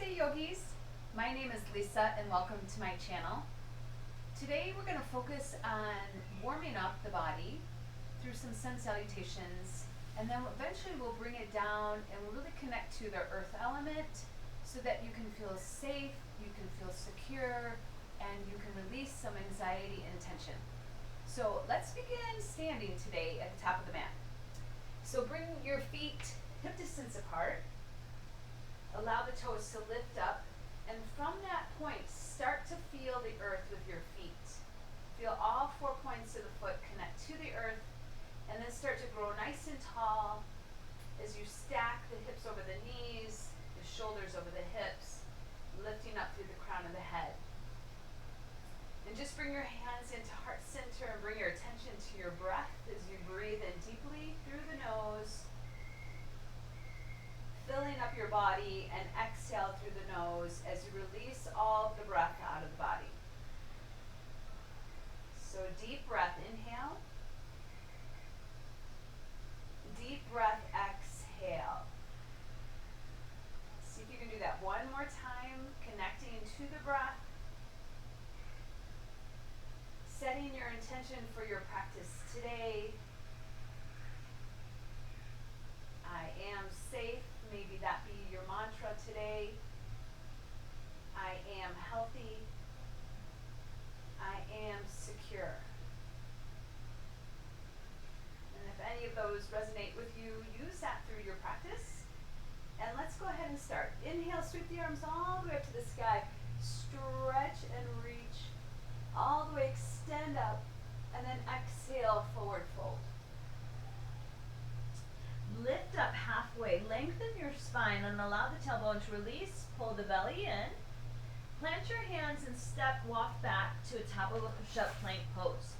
Namaste yogis, my name is Lisa and welcome to my channel. Today we're going to focus on warming up the body through some sun salutations, and then eventually we'll bring it down and we'll really connect to the earth element so that you can feel safe, you can feel secure, and you can release some anxiety and tension. So let's begin standing today at the top of the mat. So bring your feet hip distance apart. Allow the toes to lift up, and from that point, start to feel the earth with your feet. Feel all 4 points of the foot connect to the earth, and then start to grow nice and tall as you stack the hips over the knees, the shoulders over the hips, lifting up through the crown of the head. And just bring your hands into heart center and bring your attention to your breath as you breathe in deeply through the nose, filling up your body, and exhale through the nose as you release all of the breath out of the body. So deep breath, inhale. Deep breath, exhale. See if you can do that one more time, connecting to the breath. Setting your intention for your practice today. I am safe. Maybe that be your mantra today. I am healthy. I am secure. And if any of those resonate with you, use that through your practice. And let's go ahead and start. Inhale, sweep the arms all the way up to the sky. Stretch and reach. All the way, extend up. And then exhale, forward fold. Lift up halfway, lengthen your spine and allow the tailbone to release, pull the belly in. Plant your hands and step, walk back to a top of a push-up plank pose.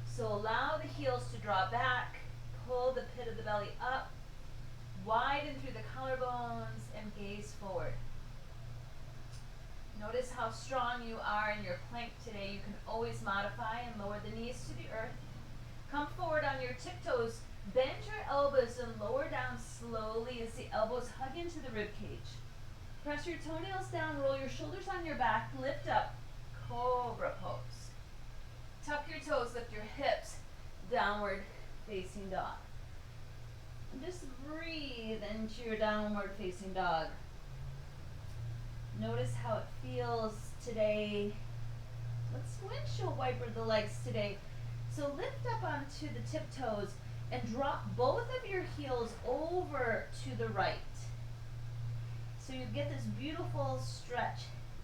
So allow the heels to draw back, pull the pit of the belly up, widen through the collarbones and gaze forward. Notice how strong you are in your plank today. You can always modify and lower the knees to the earth. Come forward on your tiptoes. Bend your elbows and lower down slowly as the elbows hug into the rib cage. Press your toenails down, roll your shoulders on your back, lift up, cobra pose. Tuck your toes, lift your hips, downward facing dog. And just breathe into your downward facing dog. Notice how it feels today. Let's windshield wiper the legs today. So lift up onto the tiptoes and drop both of your heels over to the right. So you get this beautiful stretch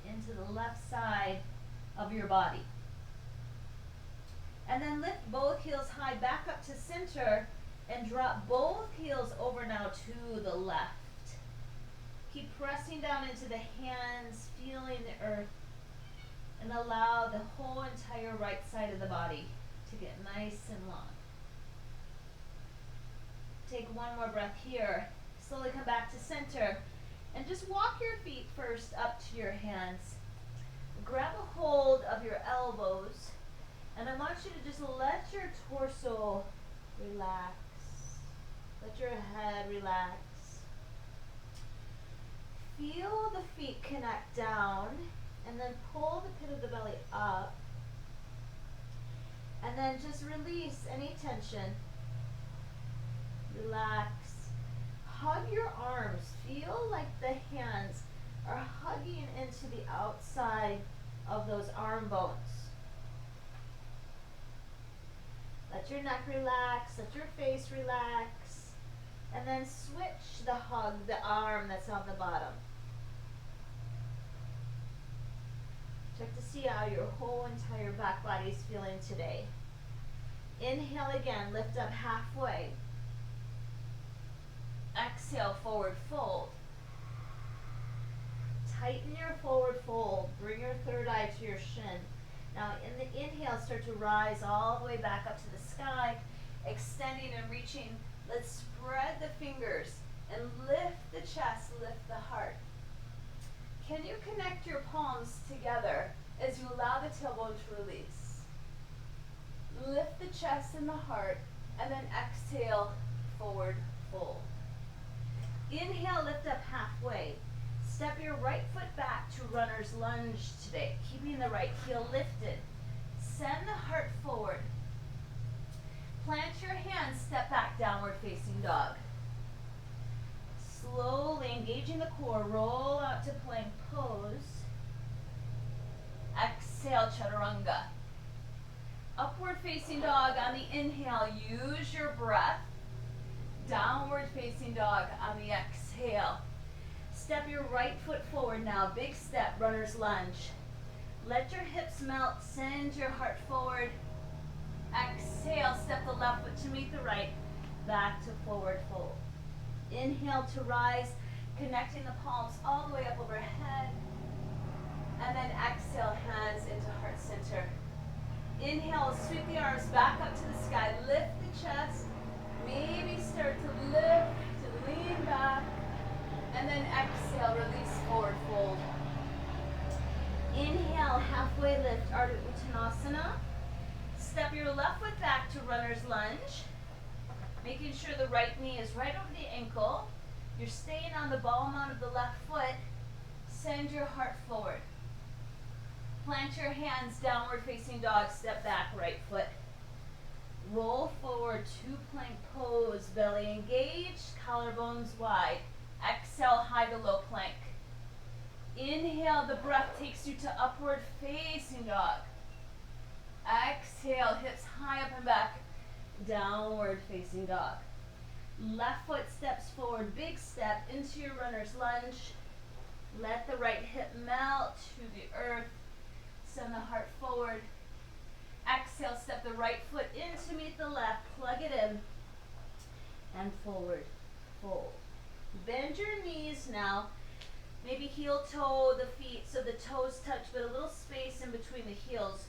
into the left side of your body. And then lift both heels high back up to center and drop both heels over now to the left. Keep pressing down into the hands, feeling the earth, and allow the whole entire right side of the body to get nice and long. Take one more breath here. Slowly come back to center and just walk your feet first up to your hands. Grab a hold of your elbows, and I want you to just let your torso relax. Let your head relax. Feel the feet connect down, and then pull the pit of the belly up. And then just release any tension. Relax. Hug your arms. Feel like the hands are hugging into the outside of those arm bones. Let your neck relax. Let your face relax. And then switch the hug, the arm that's on the bottom. Check to see how your whole entire back body is feeling today. Inhale again, lift up halfway. Exhale, forward fold. Tighten your forward fold. Bring your third eye to your shin. Now in the inhale, start to rise all the way back up to the sky, extending and reaching. Let's spread the fingers and lift the chest, lift the heart. Can you connect your palms together as you allow the tailbone to release? Lift the chest and the heart, and then exhale, forward fold. Inhale, lift up halfway. Step your right foot back to runner's lunge today, keeping the right heel lifted. Send the heart forward. Plant your hands, step back, downward facing dog. Slowly engaging the core, roll out to plank pose. Exhale, chaturanga. Upward facing dog on the inhale, use your breath. Downward facing dog on the exhale. Step your right foot forward now, big step, runner's lunge. Let your hips melt, send your heart forward. Exhale, step the left foot to meet the right, back to forward fold. Inhale to rise, connecting the palms all the way up overhead. And then exhale, hands into heart center. Inhale, sweep the arms back up to the sky, lift the chest, maybe start to lift, to lean back, and then exhale, release forward fold. Inhale, halfway lift, Ardha Uttanasana. Step your left foot back to runner's lunge, making sure the right knee is right over the ankle. You're staying on the ball mount of the left foot. Send your heart forward. Plant your hands, downward facing dog, step back, right foot. Roll forward, two plank pose, belly engaged, collarbones wide. Exhale, high to low plank. Inhale, the breath takes you to upward facing dog. Exhale, hips high up and back, downward facing dog. Left foot steps forward, big step into your runner's lunge. Let the right hip melt to the earth. Send the heart forward. Exhale, step the right foot in to meet the left, plug it in, and forward, fold. Bend your knees now. Maybe heel toe the feet so the toes touch, but a little space in between the heels.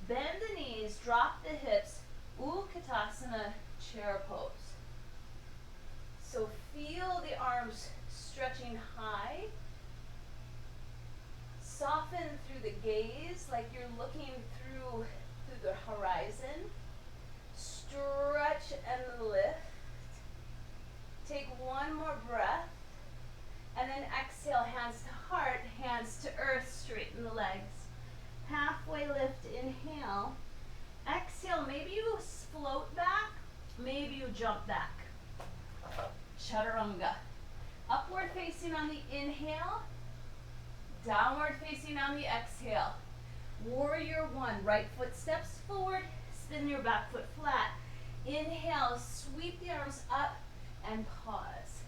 Bend the knees, drop the hips, Utkatasana, chair pose. So feel the arms stretching high. Soften through the gaze like you're looking through the horizon. Stretch and lift. Take one more breath. And then exhale, hands to heart, hands to earth, straighten the legs. Halfway lift, inhale. Exhale, maybe you float back, maybe you jump back. Chaturanga. Upward facing on the inhale, downward facing on the exhale. Warrior one, right foot steps forward, spin your back foot flat. Inhale, sweep the arms up and pause.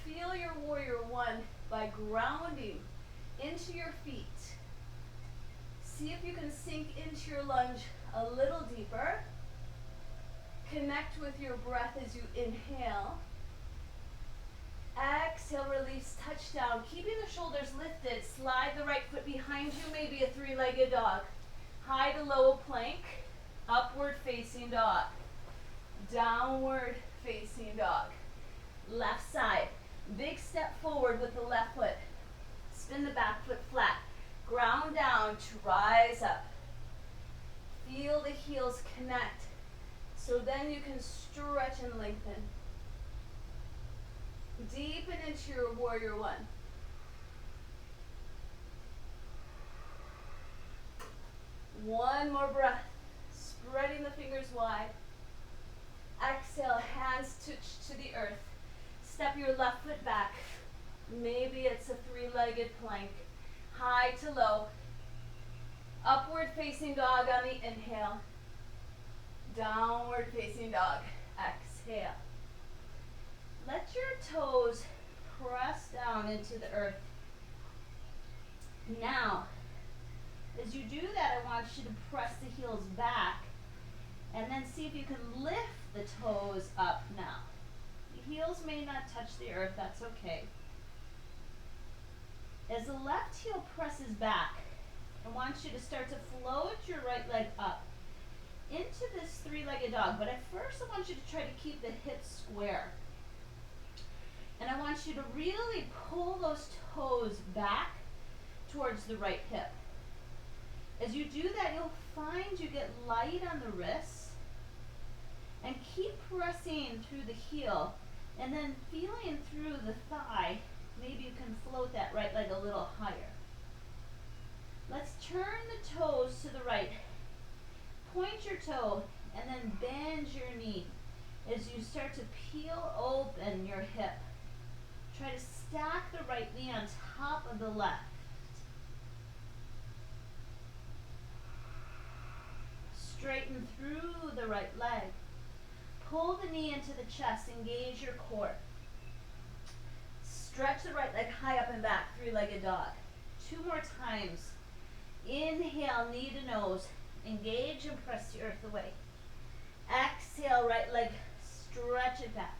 Feel your warrior one by grounding into your feet. See if you can sink into your lunge a little deeper. Connect with your breath as you inhale. Exhale, release, touchdown. Keeping the shoulders lifted, slide the right foot behind you, maybe a three-legged dog. High to low plank, upward facing dog. Downward facing dog. Left side. Big step forward with the left foot. Spin the back foot flat. Ground down to rise up. Feel the heels connect. So then you can stretch and lengthen. Deepen into your warrior one. One more breath. Spreading the fingers wide. Exhale, hands touch to the earth. Step your left foot back. Maybe it's a three-legged plank. High to low. Upward facing dog on the inhale. Downward facing dog. Exhale. Let your toes press down into the earth. Now, as you do that, I want you to press the heels back and then see if you can lift the toes up now. The heels may not touch the earth, that's okay. As the left heel presses back, I want you to start to float your right leg up into this three-legged dog. But at first, I want you to try to keep the hips square. And I want you to really pull those toes back towards the right hip. As you do that, you'll find you get light on the wrists and keep pressing through the heel and then feeling through the thigh. Maybe you can float float that right leg a little higher. Let's turn the toes to the right. Point your toe and then bend your knee as you start to peel open your hip. Try to stack the right knee on top of the left. Straighten through the right leg. Pull the knee into the chest, engage your core. Stretch the right leg high up and back, three-legged dog. 2 more times. Inhale, knee to nose. Engage and press the earth away. Exhale, right leg, stretch it back.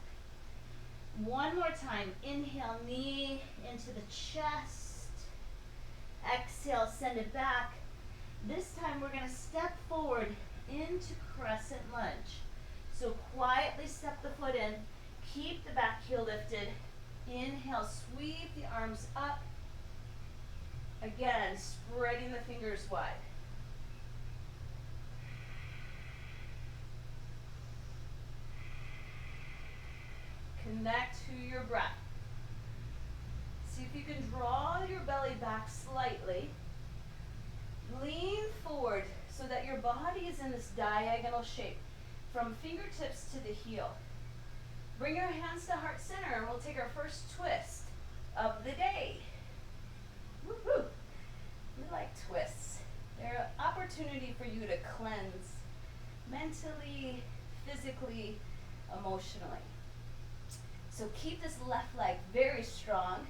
1 more time. Inhale, knee into the chest. Exhale, send it back. This time we're going to step forward into crescent lunge. So quietly step the foot in. Keep the back heel lifted. Inhale, sweep the arms up. Again, spreading the fingers wide. Connect to your breath. See if you can draw your belly back slightly. Lean forward so that your body is in this diagonal shape from fingertips to the heel. Bring your hands to heart center and we'll take our first twist of the day. Woo-hoo. We like twists. They're an opportunity for you to cleanse mentally, physically, emotionally. So keep this left leg very strong.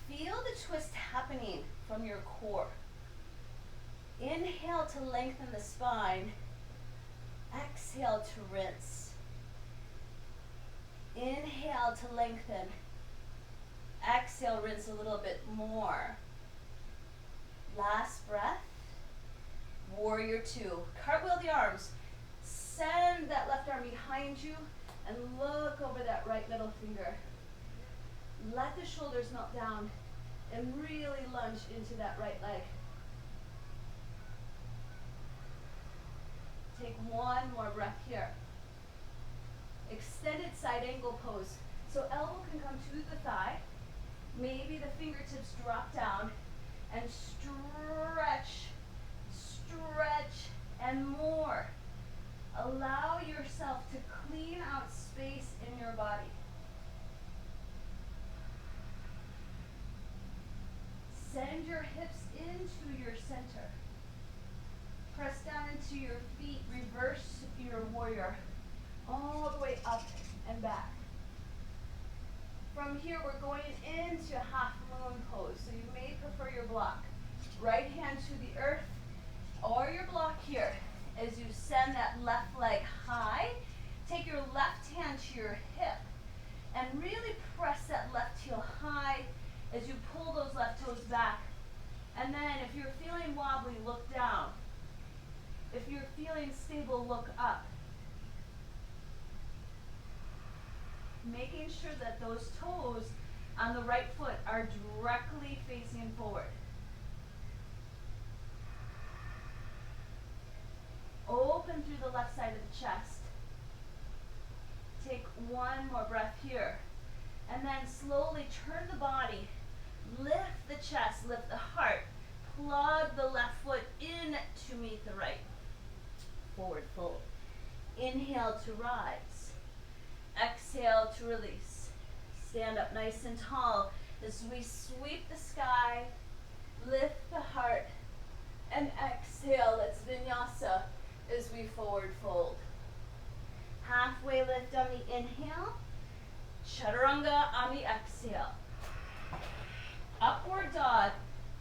Feel the twist happening from your core. Inhale to lengthen the spine. Exhale to rinse. Inhale to lengthen. Exhale, rinse a little bit more. Last breath. Warrior 2. Cartwheel the arms. Send that left arm behind you and look over that right middle finger. Let the shoulders melt down and really lunge into that right leg. Take 1 more breath here. Extended side angle pose. So elbow can come to the thigh. Maybe the fingertips drop down and stretch, stretch, and more. Allow yourself to clean out space in your body. Send your hips into your center. Press down into your feet. Reverse your warrior. All the way up and back. From here, we're going into half moon pose. So you may prefer your block. Right hand to the earth or your block here. As you send that left leg high, take your left hand to your hip and really press that left heel high as you pull those left toes back. And then if you're feeling wobbly, look down. If you're feeling stable, look up. Making sure that those toes on the right foot are directly facing forward. Open through the left side of the chest. Take 1 more breath here. And then slowly turn the body. Lift the chest, lift the heart. Plug the left foot in to meet the right. Forward fold. Inhale to rise. Exhale to release. Stand up nice and tall as we sweep the sky, lift the heart, and exhale. It's vinyasa as we forward fold. Halfway lift on the inhale, chaturanga on the exhale. Upward dog,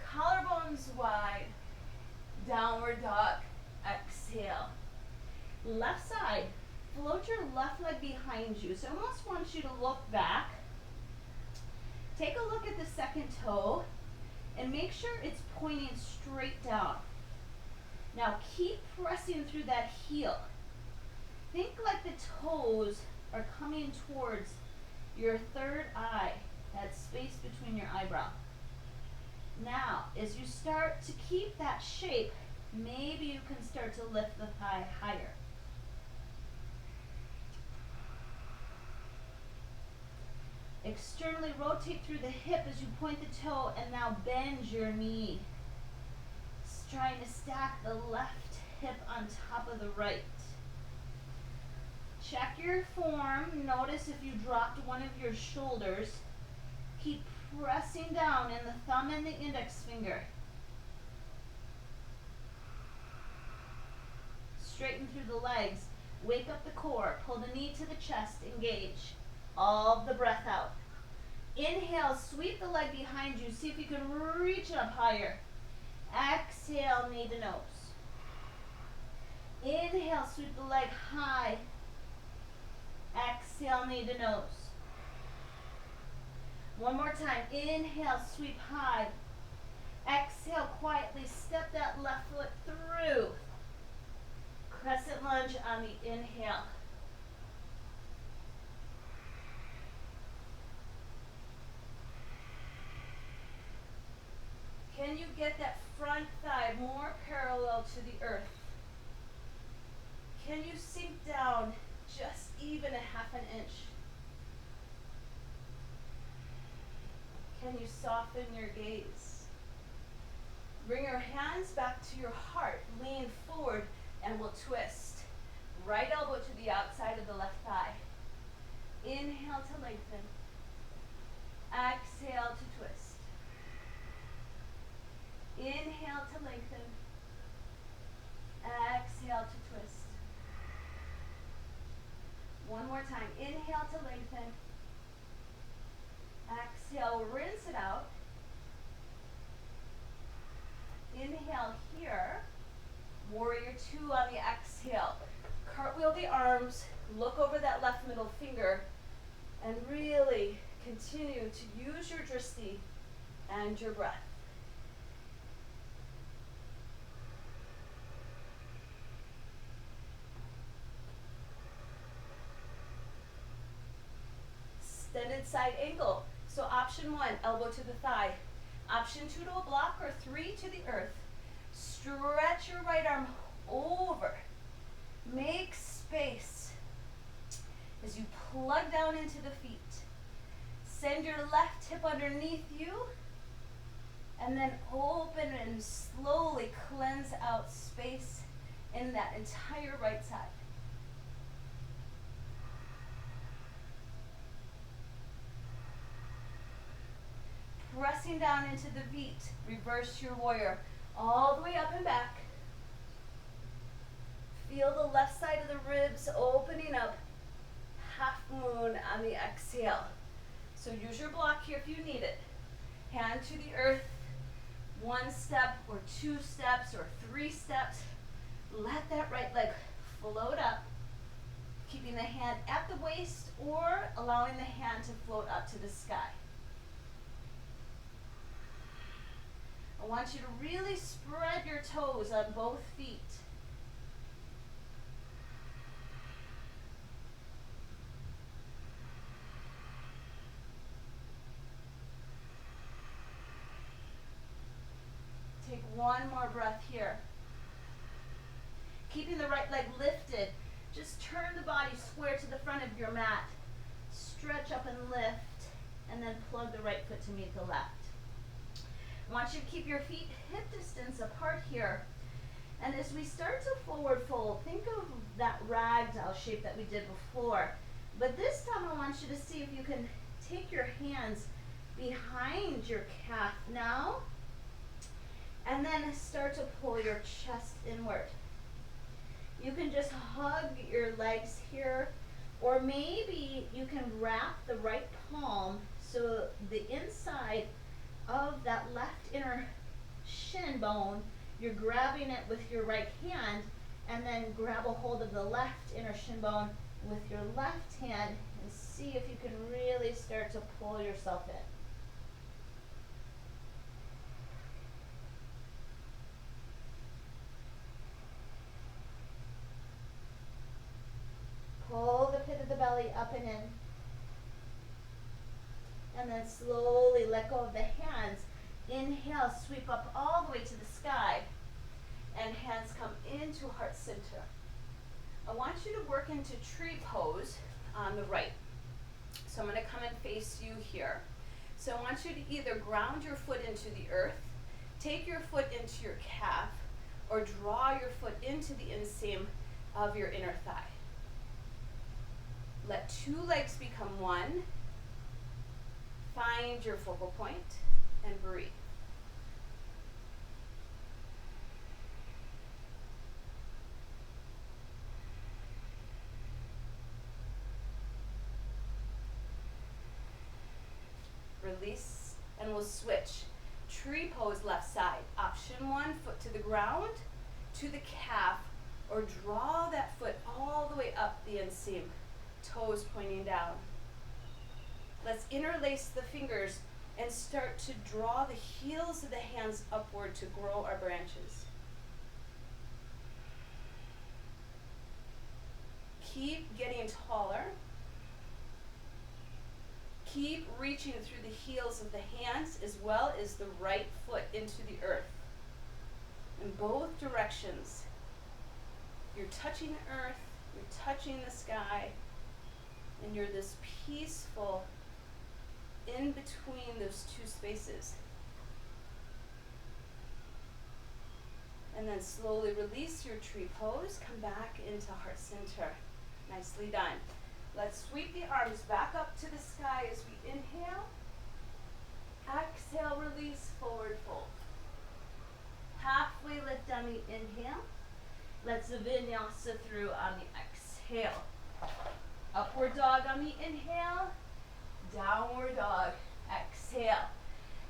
collarbones wide, downward dog, exhale. Left side, float your left leg behind you. So I almost want you to look back. Take a look at the second toe and make sure it's pointing straight down. Now keep pressing through that heel. Think like the toes are coming towards your third eye, that space between your eyebrow. Now, as you start to keep that shape, maybe you can start to lift the thigh higher. Externally rotate through the hip as you point the toe, and now bend your knee. Trying to stack the left hip on top of the right. Check your form. Notice if you dropped one of your shoulders. Keep pressing down in the thumb and the index finger. Straighten through the legs. Wake up the core. Pull the knee to the chest. Engage. All of the breath out. Inhale, sweep the leg behind you. See if you can reach it up higher. Exhale, knee to nose. Inhale, sweep the leg high. Exhale, knee to nose. One more time. Inhale, sweep high. Exhale, quietly step that left foot through. Crescent lunge on the inhale. Can you get that front thigh more parallel to the earth? Can you sink down just even a half an inch? Can you soften your gaze? Bring your hands back to your heart. Lean forward and we'll twist. Right elbow to the outside of the left thigh. Inhale to lengthen. Exhale to twist. Inhale to lengthen. Exhale to twist. One more time. Inhale to lengthen. Exhale, rinse it out. Inhale here. Warrior two on the exhale. Cartwheel the arms. Look over that left middle finger. And really continue to use your drishti and your breath. Extended side angle. So option one, elbow to the thigh. Option two to a block, or three to the earth. Stretch your right arm over. Make space as you plug down into the feet. Send your left hip underneath you, and then open and slowly cleanse out space in that entire right side. Pressing down into the feet, reverse your warrior, all the way up and back. Feel the left side of the ribs opening up, half moon on the exhale. So use your block here if you need it. Hand to the earth, one step or two steps or three steps. Let that right leg float up, keeping the hand at the waist or allowing the hand to float up to the sky. I want you to really spread your toes on both feet. Take one more breath here. Keeping the right leg lifted, just turn the body square to the front of your mat. Stretch up and lift, and then plug the right foot to meet the left. I want you to keep your feet hip distance apart here. And as we start to forward fold, think of that ragdoll shape that we did before. But this time I want you to see if you can take your hands behind your calf now, and then start to pull your chest inward. You can just hug your legs here, or maybe you can wrap the right palm so the inside of that left inner shin bone, you're grabbing it with your right hand, and then grab a hold of the left inner shin bone with your left hand and see if you can really start to pull yourself in. Pull the pit of the belly up and in. And then slowly let go of the hands. Inhale, sweep up all the way to the sky. And hands come into heart center. I want you to work into tree pose on the right. So I'm going to come and face you here. So I want you to either ground your foot into the earth, take your foot into your calf, or draw your foot into the inseam of your inner thigh. Let two legs become one. Find your focal point and breathe. Release, and we'll switch. Tree pose left side. Option one, foot to the ground, to the calf, or draw that foot all the way up the inseam, toes pointing down. Let's interlace the fingers and start to draw the heels of the hands upward to grow our branches. Keep getting taller. Keep reaching through the heels of the hands as well as the right foot into the earth. In both directions, you're touching the earth, you're touching the sky, and you're this peaceful in between those two spaces. And then slowly release your tree pose, come back into heart center. Nicely done. Let's sweep the arms back up to the sky as we inhale. Exhale, release, forward fold. Halfway lift on the inhale. Let's vinyasa through on the exhale. Upward dog on the inhale. Downward dog, exhale.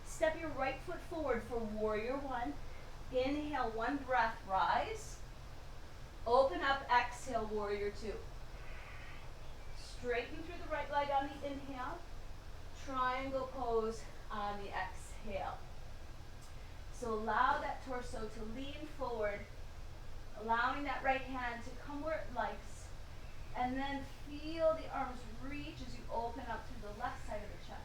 Step your right foot forward for warrior one. Inhale, one breath, rise. Open up, exhale, warrior two. Straighten through the right leg on the inhale. Triangle pose on the exhale. So allow that torso to lean forward, allowing that right hand to come where it likes, and then feel the arms reach as you open up through the left side of the chest.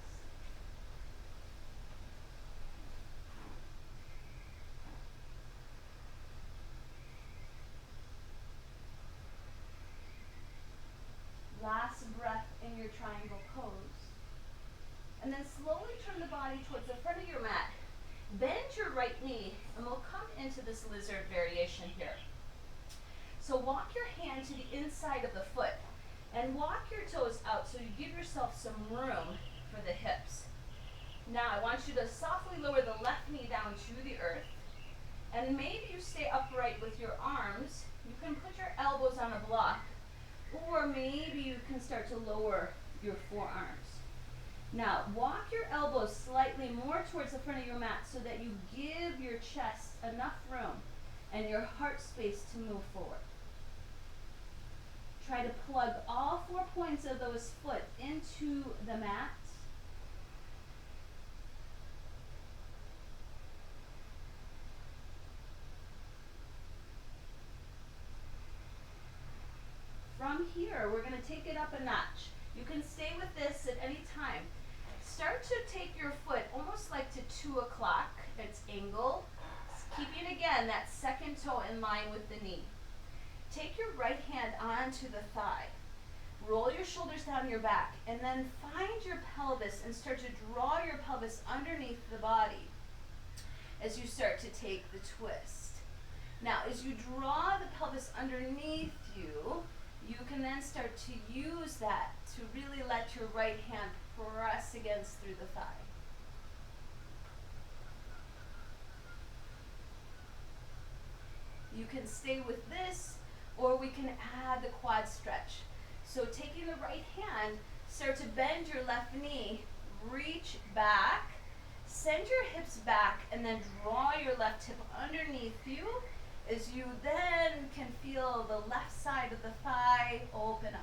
Last breath in your triangle pose. And then slowly turn the body towards the front of your mat. Bend your right knee, and we'll come into this lizard variation here. So walk your hand to the inside of the foot, and walk your toes out so you give yourself some room for the hips. Now I want you to softly lower the left knee down to the earth, and maybe you stay upright with your arms. You can put your elbows on a block, or maybe you can start to lower your forearms. Now, walk your elbows slightly more towards the front of your mat so that you give your chest enough room and your heart space to move forward. Try to plug all 4 points of those foot into the mat. From here, we're going to take it up a notch. You can stay with this at any time. Start to take your foot almost like to 2 o'clock, its angle, keeping again that second toe in line with the knee. Take your right hand onto the thigh. Roll your shoulders down your back, and then find your pelvis and start to draw your pelvis underneath the body as you start to take the twist. Now, as you draw the pelvis underneath you, you can then start to use that to really let your right hand press against through the thigh. You can stay with this, or we can add the quad stretch. So taking the right hand, start to bend your left knee, reach back, send your hips back, and then draw your left hip underneath you as you then can feel the left side of the thigh open up.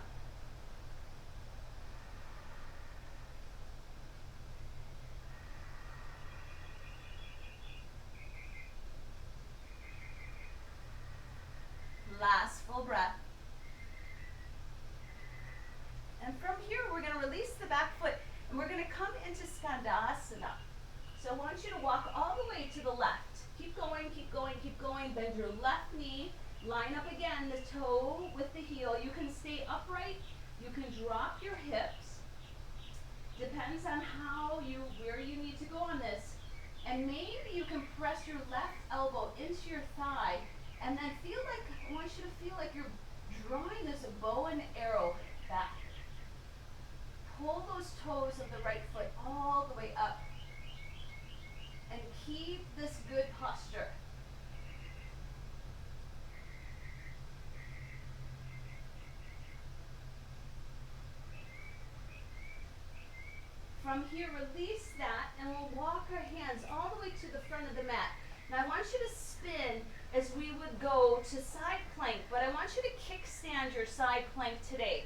Last full breath. And from here, we're going to release the back foot, and we're going to come into Skandasana. So I want you to walk all the way to the left. Keep going, keep going, keep going. Bend your left knee. Line up again, the toe with the heel. You can stay upright. You can drop your hips. Depends on where you need to go on this. And maybe you can press your left elbow into your thigh and then I want you to feel like you're drawing this bow and arrow back. Pull those toes of the right foot all the way up. And keep this good posture. From here, release that, and we'll walk our hands all the way to the front of the mat. Now I want you to spin as we would go to side plank, but I want you to kickstand your side plank today.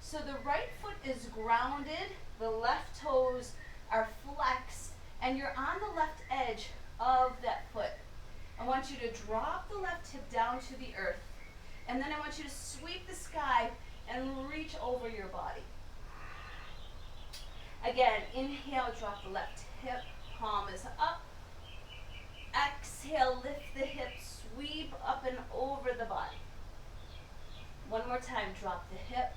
So the right foot is grounded, the left toes are flexed, and you're on the left edge of that foot. I want you to drop the left hip down to the earth, and then I want you to sweep the sky and reach over your body. Again, inhale, drop the left hip, palm is up. Exhale, lift the hip, sweep up and over the body. One more time, drop the hip.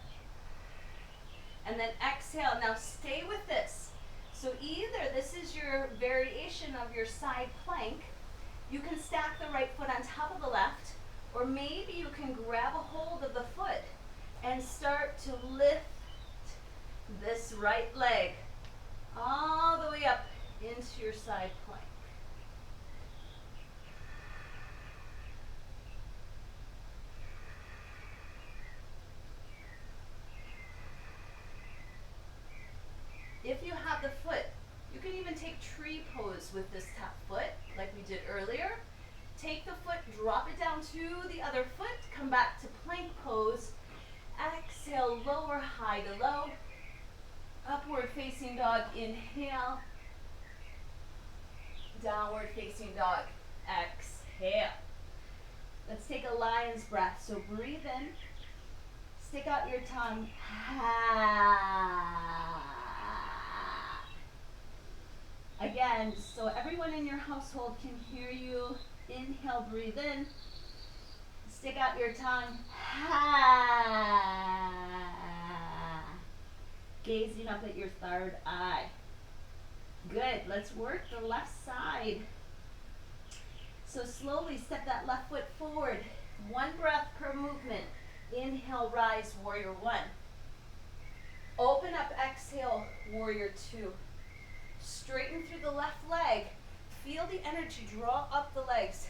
And then exhale. Now stay with this. So either this is your variation of your side plank, you can stack the right foot on top of the left, or maybe you can grab a hold of the foot and start to lift this right leg all the way up into your side plank. If you have the foot, you can even take tree pose with this top foot, like we did earlier. Take the foot, drop it down to the other foot, come back to plank pose. Exhale, lower, high to low. Upward facing dog, inhale. Downward facing dog, exhale. Let's take a lion's breath. So breathe in, stick out your tongue. Again, so everyone in your household can hear you. Inhale, breathe in. Stick out your tongue. Gazing up at your third eye. Good. Let's work the left side. So slowly step that left foot forward. One breath per movement. Inhale, rise, warrior one. Open up, exhale, warrior two. Straighten through the left leg. Feel the energy draw up the legs.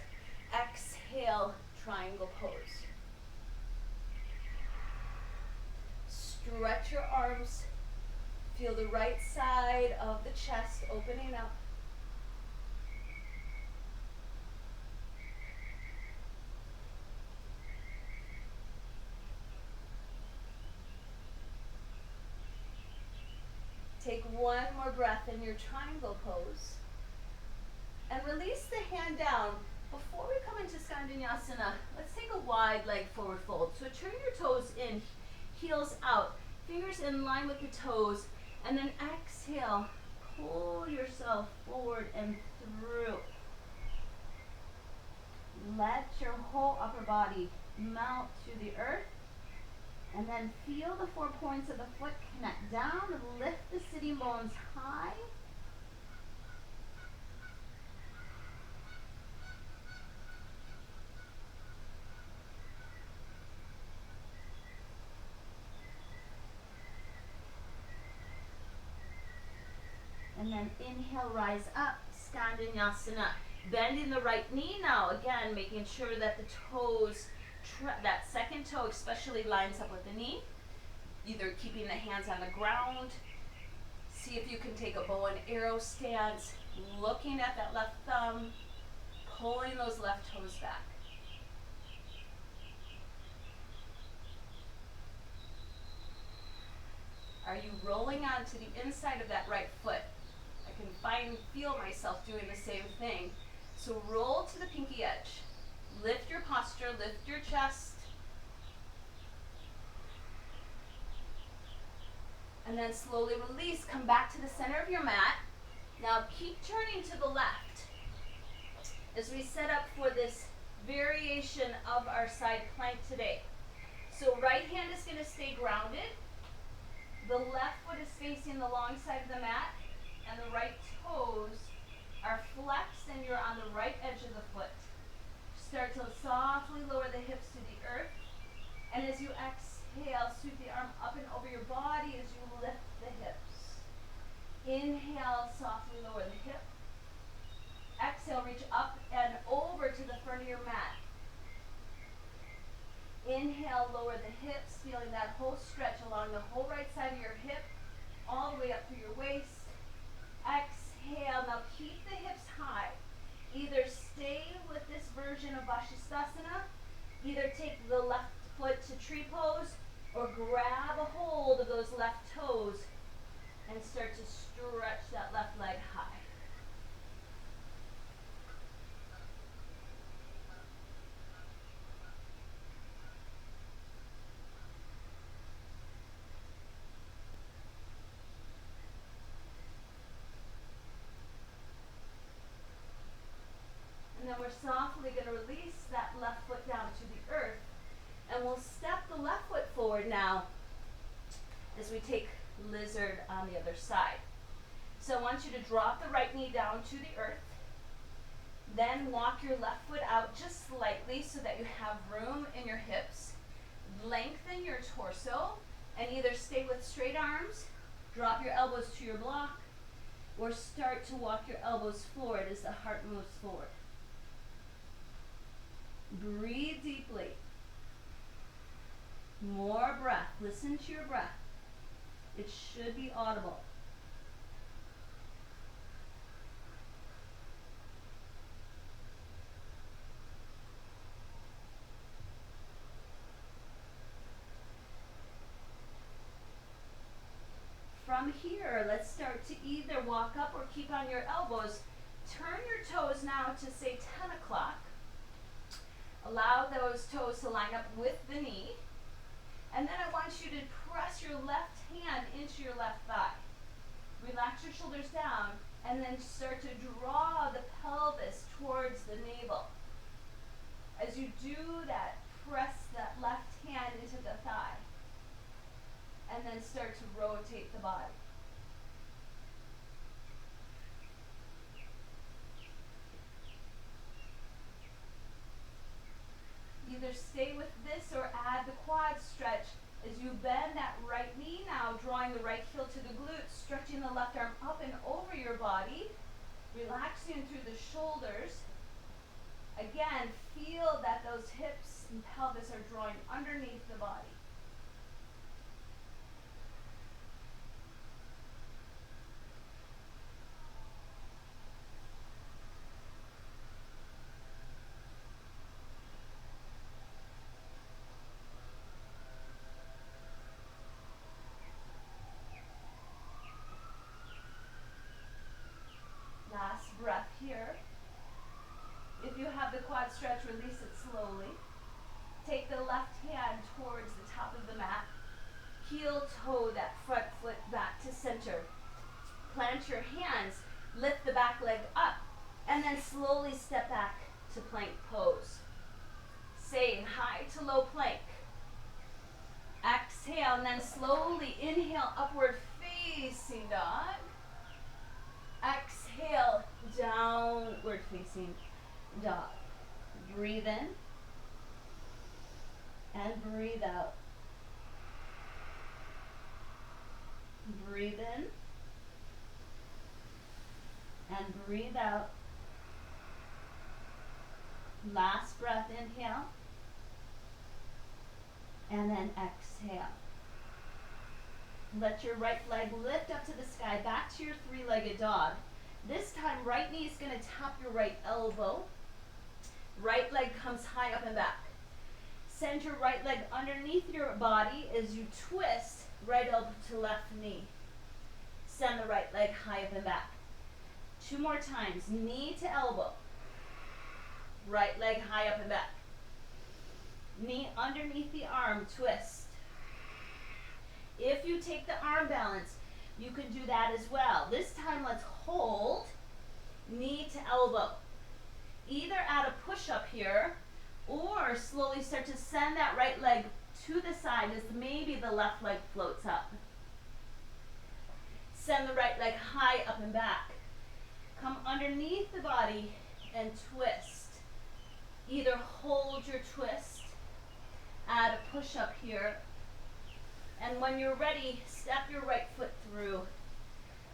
Exhale, triangle pose. Stretch your arms. Feel the right side of the chest opening up. Take one more breath in your triangle pose. And release the hand down. Before we come into Skandinasana, let's take a wide leg forward fold. So turn your toes in, heels out, fingers in line with the toes, and then exhale, pull yourself forward and through. Let your whole upper body melt to the earth. And then feel the 4 points of the foot connect down and lift the sitting bones high. And then inhale, rise up, Skandinasana. Bending the right knee now, again, making sure that the toes, that second toe especially lines up with the knee. Either keeping the hands on the ground. See if you can take a bow and arrow stance, looking at that left thumb, pulling those left toes back. Are you rolling onto the inside of that right foot? I can feel myself doing the same thing. So roll to the pinky edge. Lift your posture, lift your chest. And then slowly release, come back to the center of your mat. Now keep turning to the left as we set up for this variation of our side plank today. So right hand is going to stay grounded. The left foot is facing the long side of the mat, and the right toes are flexed, and you're on the right edge of the foot. Start to softly lower the hips to the earth, and as you exhale, sweep the arm up and over your body as you lift the hips. Inhale, softly lower the hip. Exhale, reach up and over to the front of your mat. Inhale, lower the hips, feeling that whole stretch along the whole right side of your hip, all the way up through your waist. Exhale, now keep the hips high. Either stay with this version of Vashisthasana, either take the left foot to tree pose, or grab a hold of those left toes and start to stretch that left leg high. And then we're softly going to release that left foot down to the earth. And we'll step the left foot forward now as we take lizard on the other side. So I want you to drop the right knee down to the earth. Then walk your left foot out just slightly so that you have room in your hips. Lengthen your torso and either stay with straight arms, drop your elbows to your block, or start to walk your elbows forward as the heart moves forward. Breathe deeply. More breath. Listen to your breath. It should be audible. From here, let's start to either walk up or keep on your elbows. Turn your toes now to say 10 o'clock. Allow those toes to line up with the knee. And then I want you to press your left hand into your left thigh. Relax your shoulders down and then start to draw the pelvis towards the navel. As you do that, press that left hand into the thigh. And then start to rotate the body. Either stay with this or add the quad stretch as you bend that right knee now, drawing the right heel to the glute, stretching the left arm up and over your body, relaxing through the shoulders. Again, feel that those hips and pelvis are drawing underneath the body. Last breath here. If you have the quad stretch, release it slowly. Take the left hand towards the top of the mat. Heel toe that front foot back to center. Plant your hands, lift the back leg up, and then slowly step back to plank pose. Same, high to low plank. Exhale, and then slowly inhale, upward facing dog. Exhale, downward facing dog. Breathe in and breathe out. Breathe in and breathe out. Last breath, inhale and then exhale. Let your right leg lift up to the sky, back to your three-legged dog. This time, right knee is going to tap your right elbow. Right leg comes high up and back. Send your right leg underneath your body as you twist right elbow to left knee. Send the right leg high up and back. 2 more times, knee to elbow. Right leg high up and back. Knee underneath the arm, twist. If you take the arm balance, you can do that as well. This time, let's hold knee to elbow. Either add a push-up here, or slowly start to send that right leg to the side as maybe the left leg floats up. Send the right leg high up and back. Come underneath the body and twist. Either hold your twist, add a push-up here, and when you're ready, step your right foot through.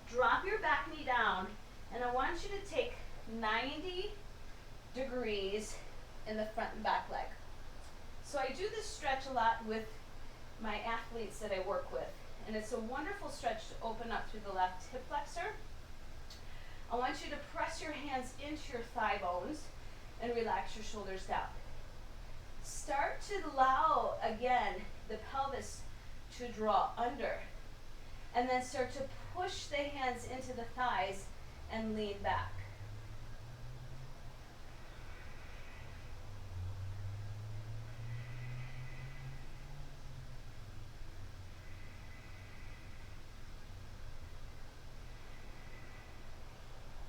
Drop your back knee down, and I want you to take 90 degrees in the front and back leg. So I do this stretch a lot with my athletes that I work with, and it's a wonderful stretch to open up through the left hip flexor. I want you to press your hands into your thigh bones and relax your shoulders down. Start to allow, again, the pelvis to draw under, and then start to push the hands into the thighs and lean back.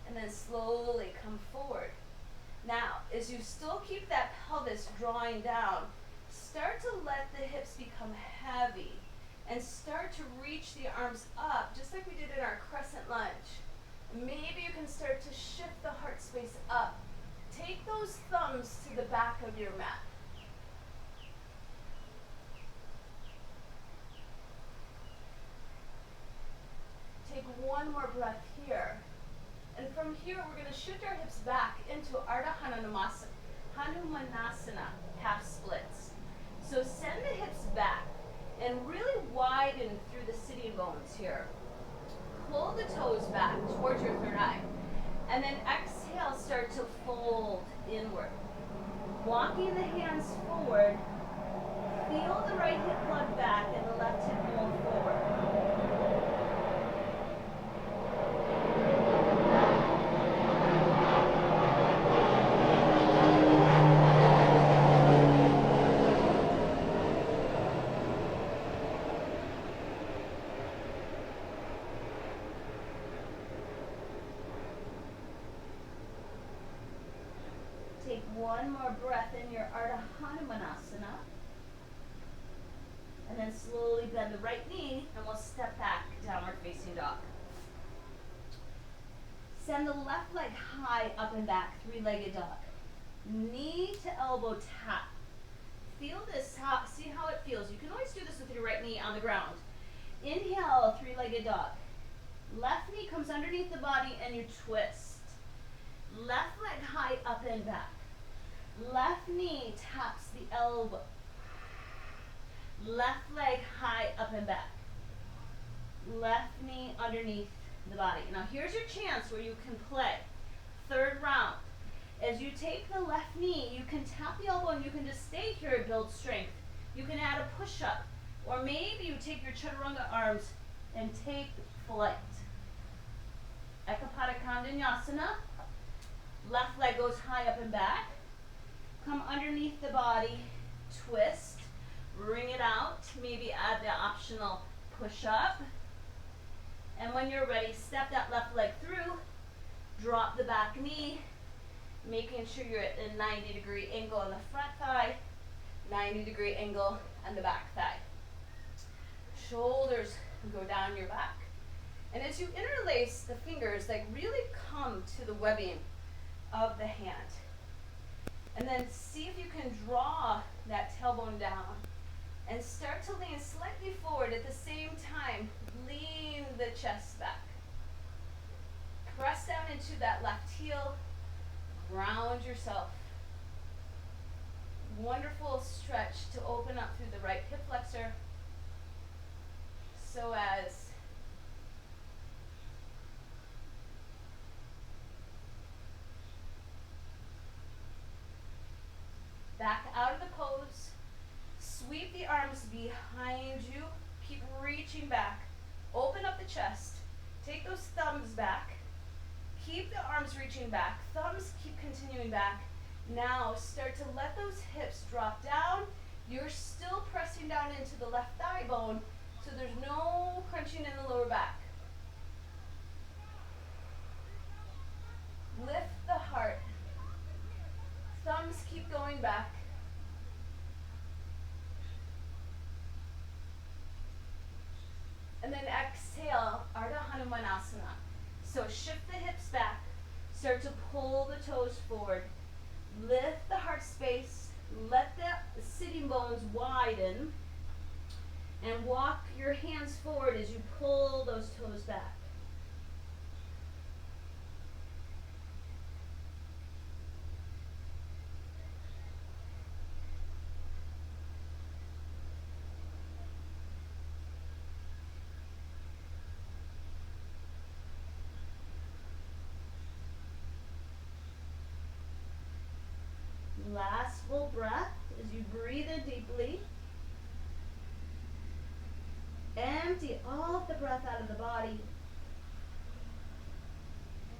And then slowly come forward. Now, as you still keep that pelvis drawing down, start to let the hips become heavy and start to reach the arms up, just like we did in our crescent lunge. Maybe you can start to shift the heart space up. Take those thumbs to the back of your mat. Take one more breath here. And from here, we're going to shift our hips back into Ardha Hanumanasana, half splits. So send the hips back and really widen through the sitting bones here. Pull the toes back towards your third eye. And then exhale, start to fold inward. Walking the hands forward, feel the right hip plug back and the left hip roll forward. Take one more breath in your Ardha Hanumanasana. And then slowly bend the right knee and we'll step back, downward facing dog. Send the left leg high up and back, three-legged dog. Knee to elbow tap. Feel this, see how it feels. You can always do this with your right knee on the ground. Inhale, three-legged dog. Left knee comes underneath the body and you twist. Left leg high up and back. Left knee taps the elbow. Left leg high up and back. Left knee underneath the body. Now here's your chance where you can play. Third round. As you take the left knee, you can tap the elbow and you can just stay here and build strength. You can add a push-up. Or maybe you take your chaturanga arms and take flight. Ekapada Kondanyasana. Left leg goes high up and back. Come underneath the body, twist, bring it out, maybe add the optional push-up. And when you're ready, step that left leg through, drop the back knee, making sure you're at a 90-degree angle on the front thigh, 90-degree angle on the back thigh. Shoulders go down your back. And as you interlace the fingers, like really come to the webbing of the hand. And then see if you can draw that tailbone down and start to lean slightly forward. At the same time, lean the chest back. Press down into that left heel, ground yourself. Wonderful stretch to open up through the right hip flexor, psoas. Back out of the pose. Sweep the arms behind you. Keep reaching back. Open up the chest. Take those thumbs back. Keep the arms reaching back. Thumbs keep continuing back. Now start to let those hips drop down. You're still pressing down into the left thigh bone, so there's no crunching in the lower back. Lift the heart. Thumbs keep going back. And then exhale, Ardha Hanumanasana. So shift the hips back. Start to pull the toes forward. Lift the heart space. Let the sitting bones widen. And walk your hands forward as you pull those toes back. Last full breath as you breathe in deeply. Empty all of the breath out of the body.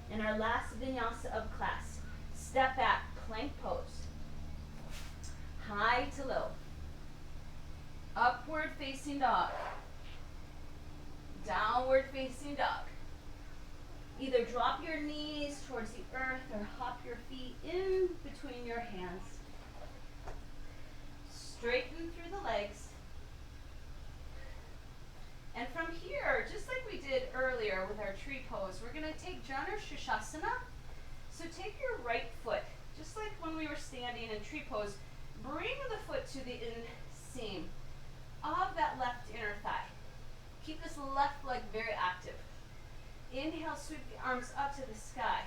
And our last vinyasa of class. Step back, plank pose. High to low. Upward facing dog. Downward facing dog. Either drop your knees towards the earth or hop your feet in between your hands. Straighten through the legs. And from here, just like we did earlier with our tree pose, we're going to take janu shirasana. So take your right foot, just like when we were standing in tree pose, bring the foot to the inseam of that left inner thigh. Keep this left leg very active. Inhale, sweep the arms up to the sky.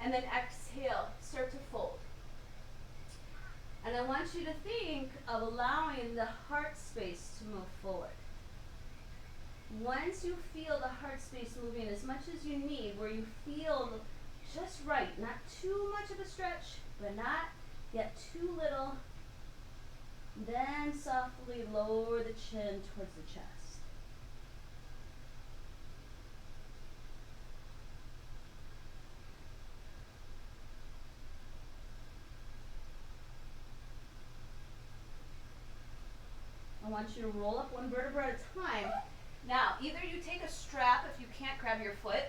And then exhale, start to fold. And I want you to think of allowing the heart space to move forward. Once you feel the heart space moving as much as you need, where you feel just right, not too much of a stretch, but not yet too little, then softly lower the chin towards the chest. I want you to roll up one vertebra at a time. Now, either you take a strap if you can't grab your foot,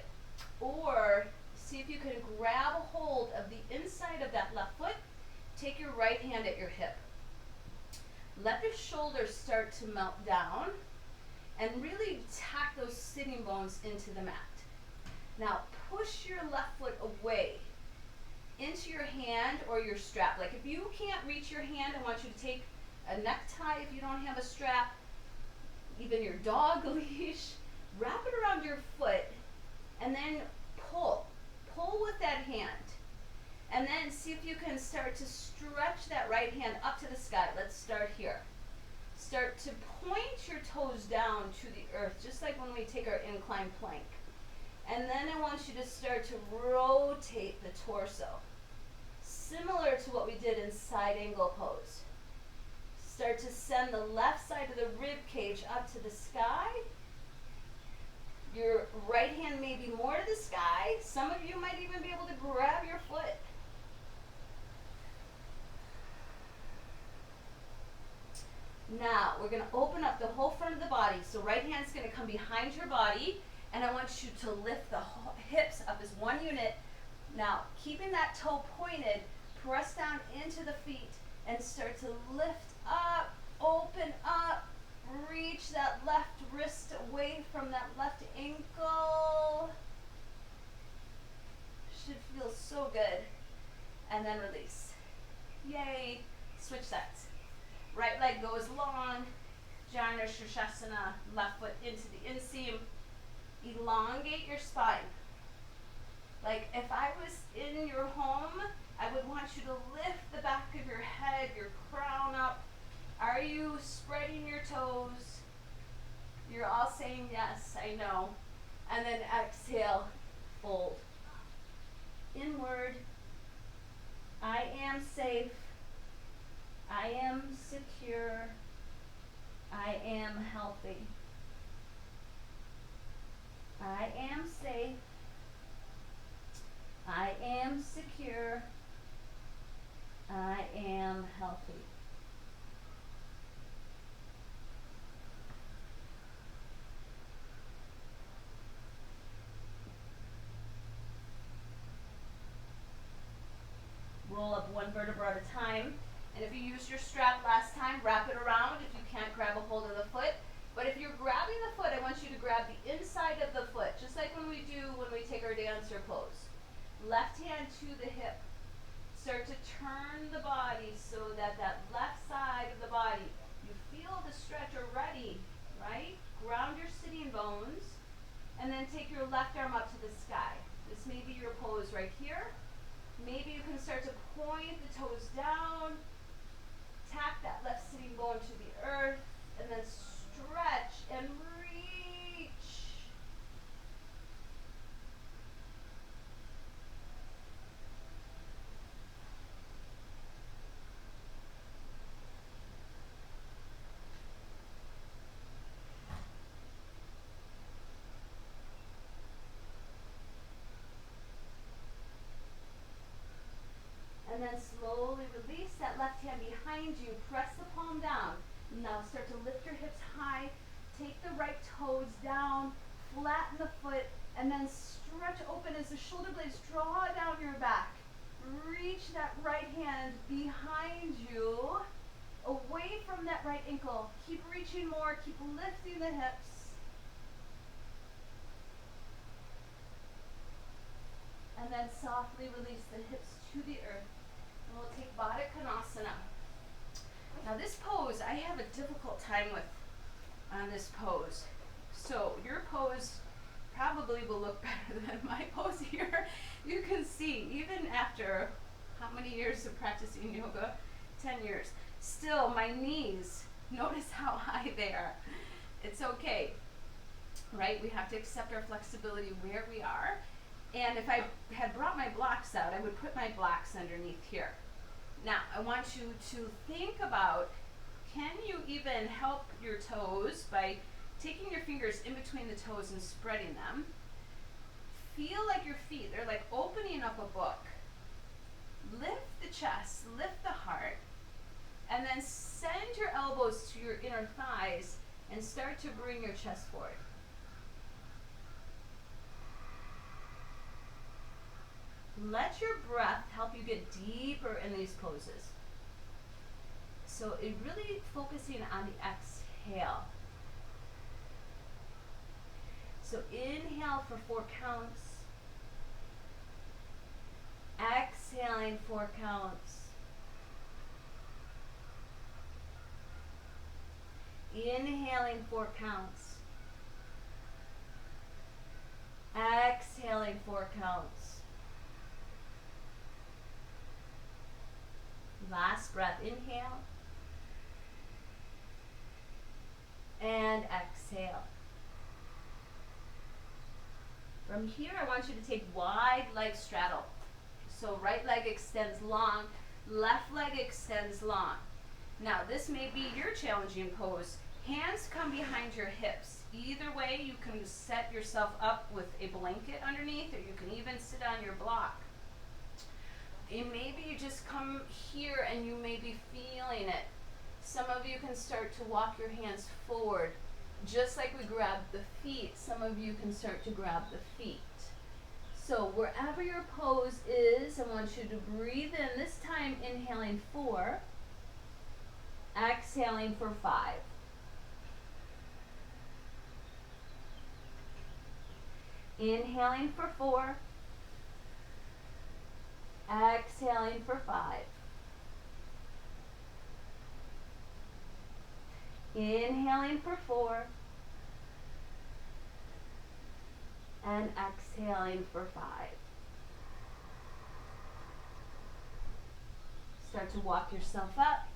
or see if you can grab a hold of the inside of that left foot. Take your right hand at your hip. Let the shoulders start to melt down and really tack those sitting bones into the mat. Now, push your left foot away into your hand or your strap. Like if you can't reach your hand, I want you to take a necktie if you don't have a strap, even your dog leash, wrap it around your foot, and then pull. Pull with that hand. And then see if you can start to stretch that right hand up to the sky. Let's start here. Start to point your toes down to the earth, just like when we take our incline plank. And then I want you to start to rotate the torso, similar to what we did in side angle pose. Start to send the left side of the rib cage up to the sky. Your right hand may be more to the sky. Some of you might even be able to grab your foot. Now, we're going to open up the whole front of the body. So right hand's going to come behind your body, and I want you to lift the hips up as one unit. Now, keeping that toe pointed, press down into the feet and start to lift up, open up, reach that left wrist away from that left ankle. Should feel so good. And then release. Yay. Switch sides. Right leg goes long. Janu shirasana. Left foot into the inseam. Elongate your spine. Like if I was in your home, I would want you to lift the back of your head, your crown up. Are you spreading your toes? You're all saying yes, I know. And then exhale, fold. Inward. I am safe. I am secure. I am healthy. I am safe. I am secure. I am healthy. Roll up one vertebra at a time. And if you used your strap last time, wrap it around if you can't grab a hold of the foot. But if you're grabbing the foot, I want you to grab the inside of the foot, just just like when we take our dancer pose. Left hand to the hip. Start to turn the body so that left side of the body, you feel the stretch already, right? Ground your sitting bones, and then take your left arm up to the sky. This may be your pose right here. Maybe you can start to point the toes down, tap that left sitting bone to the earth, and then stretch and reach. And then slowly release that left hand behind you. Press the palm down. Now start to lift your hips high. Take the right toes down. Flatten the foot. And then stretch open as the shoulder blades draw down your back. Reach that right hand behind you. Away from that right ankle. Keep reaching more. Keep lifting the hips. And then softly release the hips to the earth. And we'll take Baddha Konasana. Now this pose, I have a difficult time with on this pose. So your pose probably will look better than my pose here. You can see, even after how many years of practicing yoga? 10 years. Still, my knees, notice how high they are. It's okay, right? We have to accept our flexibility where we are. And if I had brought my blocks out, I would put my blocks underneath here. Now, I want you to think about, can you even help your toes by taking your fingers in between the toes and spreading them? Feel like your feet, they're like opening up a book. Lift the chest, lift the heart, and then send your elbows to your inner thighs and start to bring your chest forward. Let your breath help you get deeper in these poses. So it really focusing on the exhale. So inhale for 4 counts. Exhaling 4 counts. Inhaling 4 counts. Exhaling 4 counts. Last breath, inhale. And exhale. From here, I want you to take wide leg straddle. So right leg extends long, left leg extends long. Now this may be your challenging pose. Hands come behind your hips. Either way, you can set yourself up with a blanket underneath, or you can even sit on your block. And maybe you just come here and you may be feeling it. Some of you can start to walk your hands forward. Just like we grab the feet, some of you can start to grab the feet. So wherever your pose is, I want you to breathe in, this time inhaling 4, exhaling for 5. Inhaling for 4, exhaling for 5. Inhaling for 4 and exhaling for 5. Start to walk yourself up.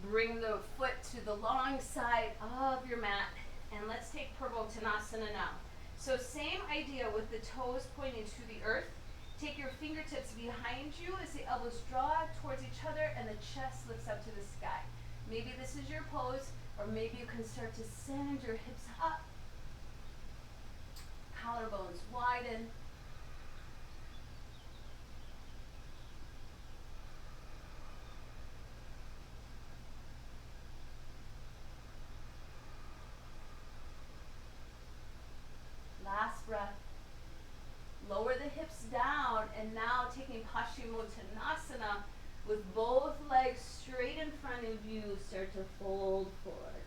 Bring the foot to the long side of your mat, and let's take Purvottanasana now. So same idea with the toes pointing to the earth. Take your fingertips behind you as the elbows draw towards each other and the chest lifts up to the sky. Maybe this is your pose, or maybe you can start to send your hips up. Collarbones widen. Last breath. Lower the hips down, and now taking Paschimottanasana with both legs straight in front of you, start to fold forward.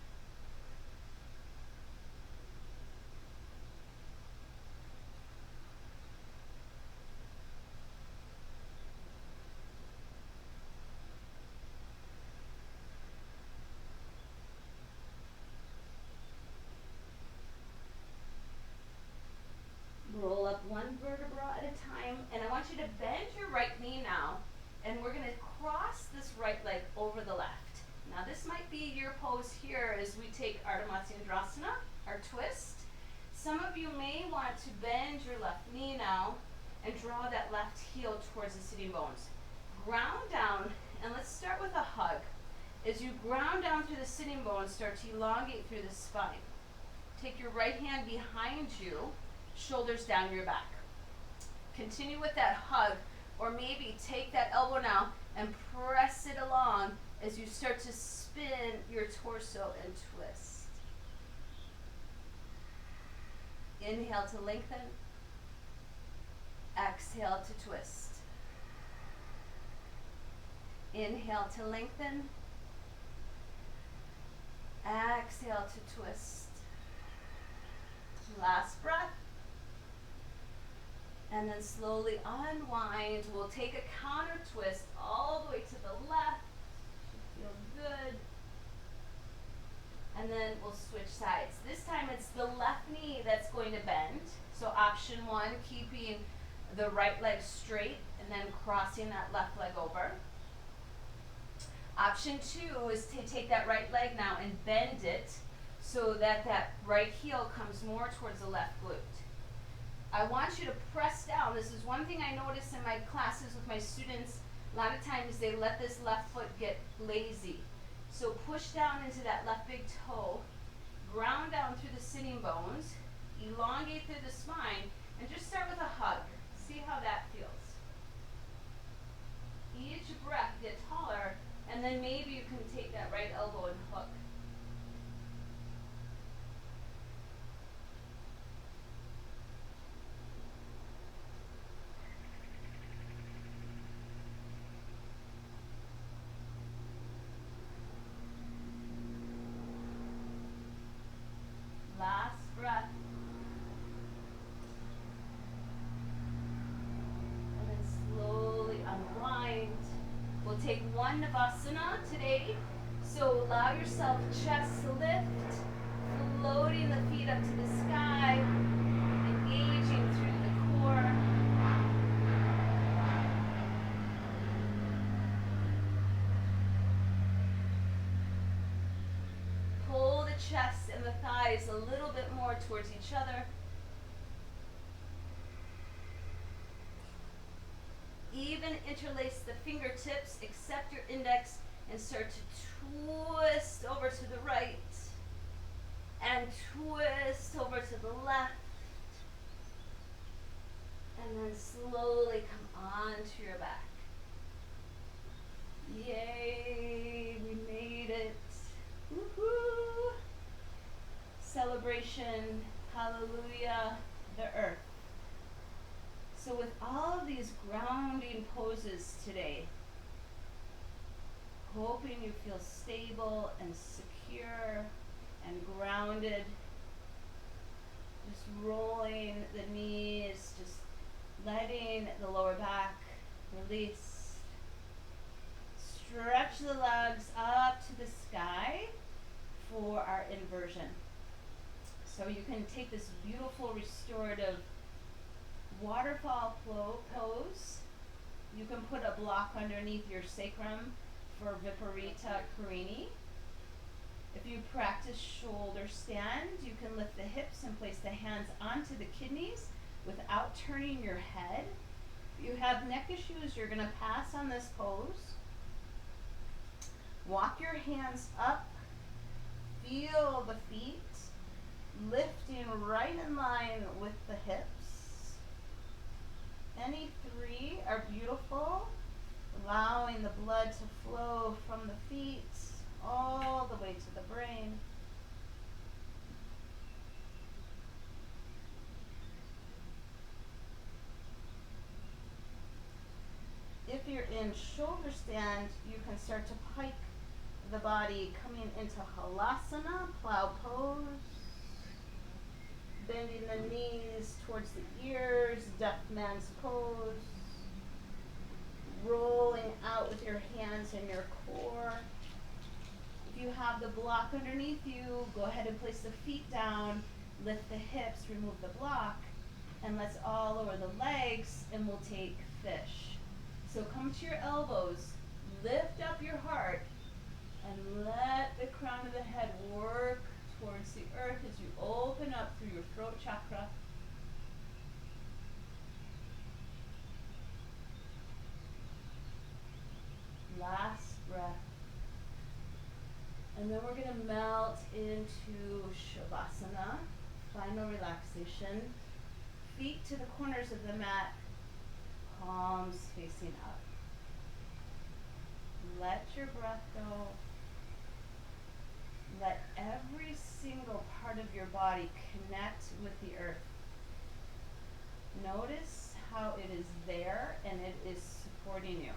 heel towards the sitting bones. Ground down, and let's start with a hug. As you ground down through the sitting bones, start to elongate through the spine. Take your right hand behind you, shoulders down your back. Continue with that hug, or maybe take that elbow now and press it along as you start to spin your torso and twist. Inhale to lengthen. Exhale to twist. Inhale to lengthen. Exhale to twist. Last breath. And then slowly unwind. We'll take a counter twist all the way to the left. Should feel good. And then we'll switch sides. This time it's the left knee that's going to bend. So option one, keeping the right leg straight and then crossing that left leg over. Option two is to take that right leg now and bend it so that that right heel comes more towards the left glute. I want you to press down. This is one thing I notice in my classes with my students. A lot of times they let this left foot get lazy. So push down into that left big toe, ground down through the sitting bones, elongate through the spine, and just start with a hug. See how that feels. Each breath get taller, and then maybe you can take that right elbow and hook. Last breath. And then slowly unwind. We'll take one Navasana today. So allow yourself chest to lift, floating the feet up to the sky, engaging through the core. Pull the chest and the thighs a little bit more towards each other. Even interlace the fingertips, accept your index, and start to twist over to the right and twist over to the left. And then slowly come onto your back. Yay, we made it. Woohoo! Celebration, hallelujah, the earth. So with all of these grounding poses today, hoping you feel stable and secure and grounded, just rolling the knees, just letting the lower back release. Stretch the legs up to the sky for our inversion. So you can take this beautiful restorative waterfall pose. You can put a block underneath your sacrum for Viparita Karini. If you practice shoulder stand, you can lift the hips and place the hands onto the kidneys without turning your head. If you have neck issues, you're going to pass on this pose. Walk your hands up. Feel the feet lifting right in line with the hips. Any three are beautiful, allowing the blood to flow from the feet all the way to the brain. If you're in shoulder stand, you can start to pike the body, coming into halasana, plow pose. Bending the knees towards the ears, deaf man's pose. Rolling out with your hands in your core. If you have the block underneath you, go ahead and place the feet down, lift the hips, remove the block, and let's all lower the legs, and we'll take fish. So come to your elbows, lift up your heart, and let the crown of the head work towards the earth as you open up through your throat chakra. And then we're going to melt into shavasana, final relaxation. Feet to the corners of the mat, palms facing up. Let your breath go. Let every single part of your body connect with the earth. Notice how it is there and it is supporting you.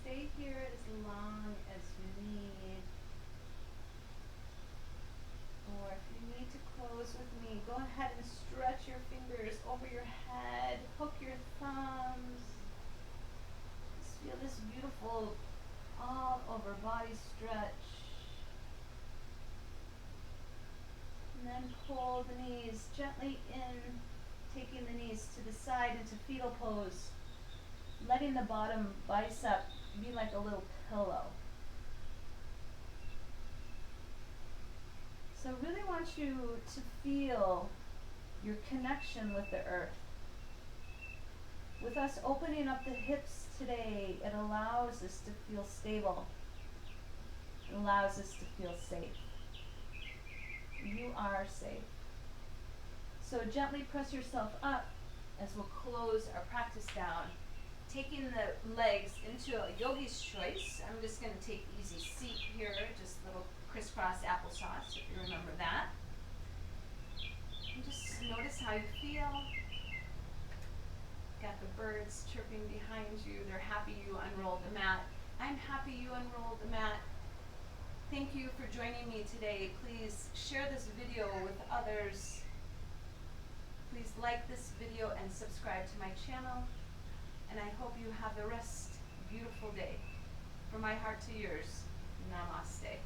Stay here as long as you need. Or if you need to close with me, go ahead and stretch your fingers over your head, hook your thumbs. Just feel this beautiful all over body stretch. And then pull the knees gently in, taking the knees to the side into fetal pose, letting the bottom bicep be like a little pillow. So I really want you to feel your connection with the earth. With us opening up the hips today, it allows us to feel stable. It allows us to feel safe. You are safe. So gently press yourself up as we'll close our practice down. Taking the legs into a yogi's choice. I'm just going to take easy seat here, just a little crisscross applesauce, if you remember that. And just notice how you feel. Got the birds chirping behind you. They're happy you unrolled the mat. I'm happy you unrolled the mat. Thank you for joining me today. Please share this video with others. Please like this video and subscribe to my channel. And I hope you have the rest beautiful day. From my heart to yours, namaste.